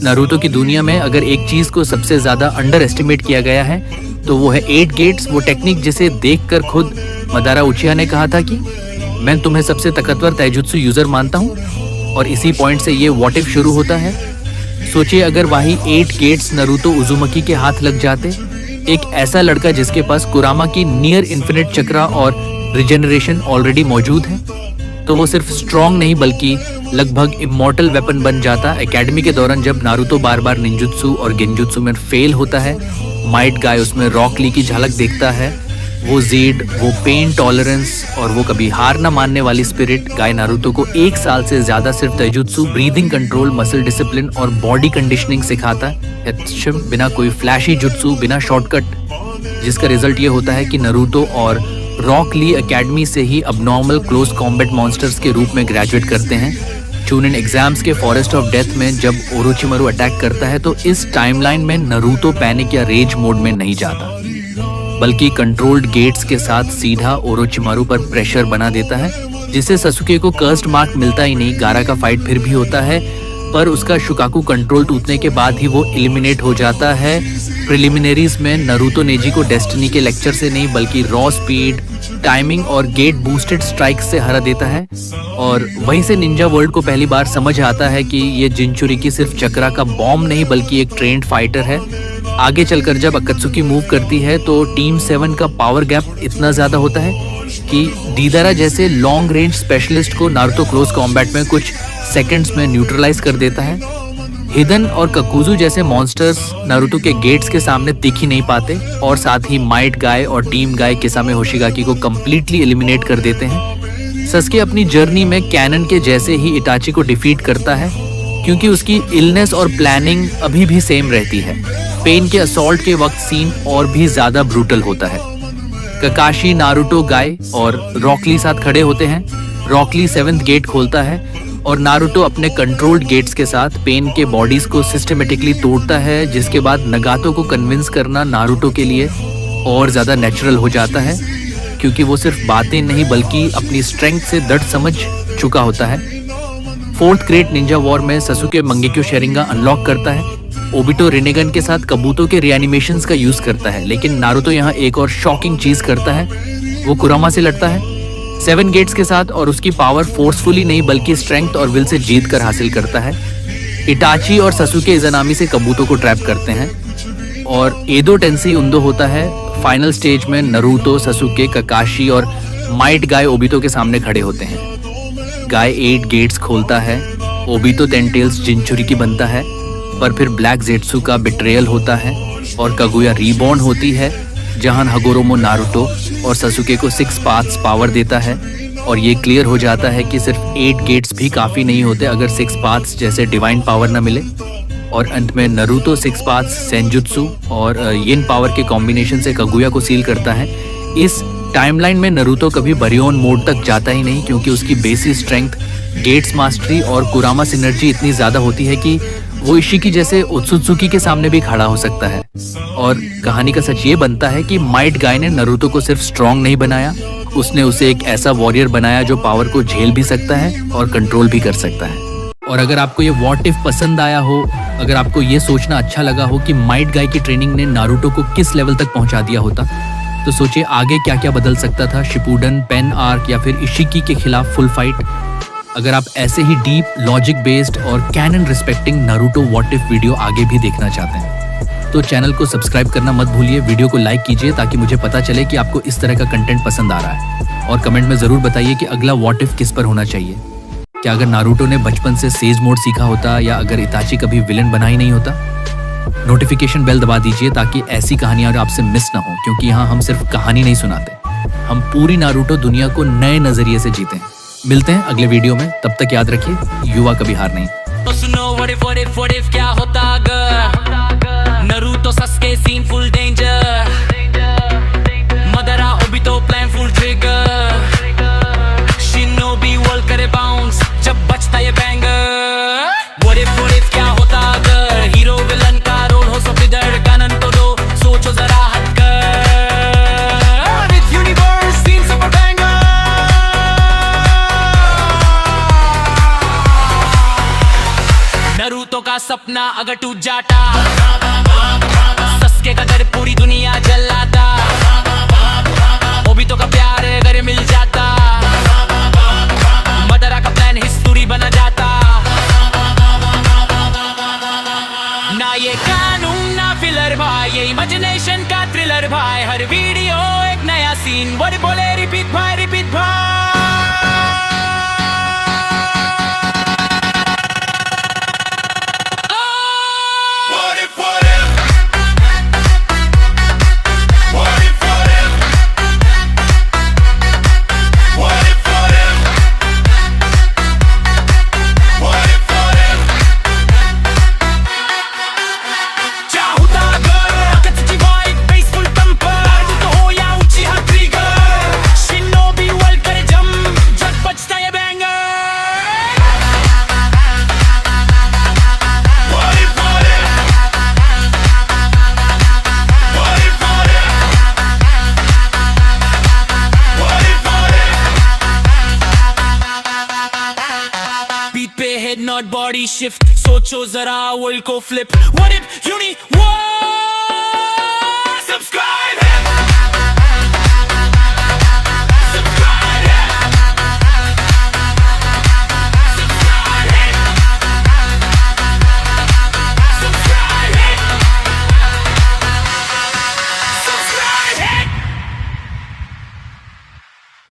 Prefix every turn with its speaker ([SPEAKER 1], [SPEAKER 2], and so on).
[SPEAKER 1] Naruto की दुनिया में अगर एक चीज को सबसे ज्यादा अंडर एस्टिमेट किया गया है तो वो है 8 गेट्स, वो टेक्निक जिसे देखकर खुद मदारा उचिहा ने कहा था कि मैं तुम्हें सबसे ताकतवर ताइजुत्सु यूजर मानता हूँ। और इसी पॉइंट से ये व्हाट इफ शुरू होता है। सोचिए अगर वही 8 गेट्स नारुतो उजुमकी के हाथ लग जाते, एक ऐसा लड़का जिसके पास कुरामा की नियर इन्फिनिट चक्रा और रिजेनरेशन ऑलरेडी मौजूद है, तो वो सिर्फ स्ट्रॉन्ग नहीं बल्कि लगभग इमॉर्टल वेपन बन जाता। एकेडमी के दौरान जब नारुतो बार बार निंजुत्सु और गेंजुत्सु में फेल होता है, माइट गाय उसमें रॉक ली की झलक देखता है। वो जीड, वो पेन टॉलरेंस और वो कभी हार ना मानने वाली स्पिरिट गाय नारुतो को 1 साल से ज्यादा सिर्फ ताइजुत्सु, ब्रीदिंग कंट्रोल, मसल डिसिप्लिन और बॉडी कंडीशनिंग सिखाता है, बिना कोई फ्लैशी जुत्सु, बिना शॉर्टकट, जिसका रिजल्ट ये होता है कि नारुतो और रॉक ली एकेडमी से ही अबनॉर्मल क्लोज कॉम्बैट मॉन्स्टर्स के रूप में ग्रेजुएट करते हैं। चूनिन एग्जाम्स के फॉरेस्ट ऑफ डेथ में जब ओरोचिमारू अटैक करता है तो इस टाइमलाइन में नारुतो पैनिक या रेज मोड में नहीं जाता, बल्कि कंट्रोल्ड गेट्स के साथ सीधा ओरोचिमारू पर प्रेशर बना देता है, जिससे ससुके को कर्स्ड मार्क मिलता ही नहीं। गारा का फाइट फिर भी होता है, पर उसका शुकाकू कंट्रोल टूटने के बाद ही वो एलिमिनेट हो जाता है। प्रिलिमिनरीज में नारुतो नेजी को डेस्टिनी के लेक्चर से नहीं बल्कि रॉ स्पीड, टाइमिंग और गेट बूस्टेड स्ट्राइक से हरा देता है। और वहीं से निंजा वर्ल्ड को पहली बार समझ आता है कि ये जिनचुरिकी सिर्फ चक्रा का बॉम्ब नहीं बल्कि एक ट्रेंड फाइटर है। आगे चलकर जब अकात्सुकी मूव करती है तो टीम 7 का पावर गैप इतना ज्यादा होता है कि डीदारा जैसे लॉन्ग रेंज स्पेशलिस्ट को नारुतो क्लोज कॉम्बैट में कुछ सेकंड्स में न्यूट्रलाइज कर देता है। हिदन और ककुजू जैसे मॉन्स्टर्स नारुतो के गेट्स के सामने दिख ही नहीं पाते और साथ ही माइट गाय और टीम गाय किसामे होशिगाकी को कंप्लीटली एलिमिनेट कर देते हैं। सस्के अपनी जर्नी में कैनन के जैसे ही इटाची को डिफीट करता है, क्योंकि उसकी इलनेस और प्लानिंग अभी भी सेम रहती है। पेन के असॉल्ट के वक्त सीन और भी ज्यादा ब्रूटल होता है। ककाशी, नारुतो, गाय और रॉकली साथ खड़े होते हैं। रॉकली 7th गेट खोलता है और नारुतो अपने कंट्रोल्ड गेट्स के साथ पेन के बॉडीज को सिस्टमेटिकली तोड़ता है, जिसके बाद नगातो को कन्विंस करना नारुतो के लिए और ज्यादा नेचुरल हो जाता है, क्योंकि वो सिर्फ बातें नहीं बल्कि अपनी स्ट्रेंथ से दर्द समझ चुका होता है। 4th ग्रेट निंजा वॉर में ससुके मंगेक्यो शेरिंगा अनलॉक करता है। ओबिटो रिनेगन के साथ कबूतो के रिएनिमेशंस का यूज करता है, लेकिन नारुतो यहाँ एक और शॉकिंग चीज करता है, वो कुरामा से लड़ता है 7 गेट्स के साथ और उसकी पावर फोर्सफुली नहीं बल्कि स्ट्रेंथ और विल से जीत कर हासिल करता है। इटाची और ससुके इज़ानामी से कबूतो को ट्रैप करते हैं और एदो टेंसी उंदो होता है। फाइनल स्टेज में नारुतो, ससुके, ककाशी और माइट गाय ओबितो के सामने खड़े होते हैं। गाय 8 गेट्स खोलता है, ओबितो टेंटेल्स जिनचुरिकी बनता है, पर फिर ब्लैक जेट्सु का बिट्रेयल होता है और कगुया रीबॉर्न होती है, जहां हगोरोमो नारुतो और ससुके को 6 पाथ्स पावर देता है। और ये क्लियर हो जाता है कि सिर्फ 8 गेट्स भी काफी नहीं होते अगर 6 पाथ्स जैसे डिवाइन पावर न मिले। और अंत में नारुतो 6 पाथ्स, सेंजुत्सु और यिन पावर के कॉम्बिनेशन से कगुया को सील करता है। इस टाइमलाइन में नारुतो कभी बरियोन मोड तक जाता ही नहीं, क्योंकि उसकी बेसिक स्ट्रेंथ, गेट्स मास्टरी और कुरामा सिनर्जी इतनी ज्यादा होती है कि वो इशिकी जैसे ओत्सुत्सुकी के सामने भी खड़ा हो सकता है। और कहानी का सच ये बनता है कि माइट गाय ने नारुतो को सिर्फ स्ट्रॉन्ग नहीं बनाया, उसने उसे एक ऐसा वॉरियर बनाया जो पावर को झेल भी सकता है और कंट्रोल भी कर सकता है। और अगर आपको ये व्हाट इफ पसंद आया हो, अगर आपको ये सोचना अच्छा लगा हो कि माइट गाय की ट्रेनिंग ने नारुतो को किस लेवल तक पहुंचा दिया होता, तो सोचिए आगे क्या क्या बदल सकता था। शिपुडन, पेन आर्क या फिर इशिकी के खिलाफ फुल फाइट। अगर आप ऐसे ही डीप, लॉजिक बेस्ड और canon respecting Naruto what if video आगे भी देखना चाहते हैं तो चैनल को सब्सक्राइब करना मत भूलिए। वीडियो को लाइक कीजिए ताकि मुझे पता चले कि आपको इस तरह का कंटेंट पसंद आ रहा है। और कमेंट में जरूर बताइए कि अगला व्हाट इफ किस पर होना चाहिए। क्या अगर नारुतो ने बचपन से सेज मोड सीखा होता, या अगर इताची कभी विलन बना ही नहीं होता? नोटिफिकेशन बेल दबा दीजिए ताकि ऐसी कहानियां आपसे मिस ना हो, क्योंकि यहाँ हम सिर्फ कहानी नहीं सुनाते, हम पूरी नारुतो दुनिया को नए नजरिए से जीते हैं। मिलते हैं अगले वीडियो में, तब तक याद रखिए, युवा कभी हार नहीं।
[SPEAKER 2] तो सुनो what if क्या होता अगर Naruto Sasuke scene full danger, Madara Obito plan full trigger, shinobi world करे बाउंस जब बचता ये बैंगर। what if क्या होता अगर हीरो विलन का रोल हो सब इधर, कानन तो दो सोचो जरा हटकर। With universe scene super banger, Naruto का सपना अगर टूट जाता, सस्के का डर पूरी दुनिया जलाता, ओबितो का प्यार अगर मिल जाता, मदरा का प्लान हिस्ट्री बना जाता। ना ये कानून ना फिलर भाई, ये इमेजिनेशन का थ्रिलर भाई, हर वीडियो एक नया सीन, बोले बोले रिपीट भाई रिपीट भाई। Head nod body shift, सोचो जरा वर्ल्ड को flip, what if uni what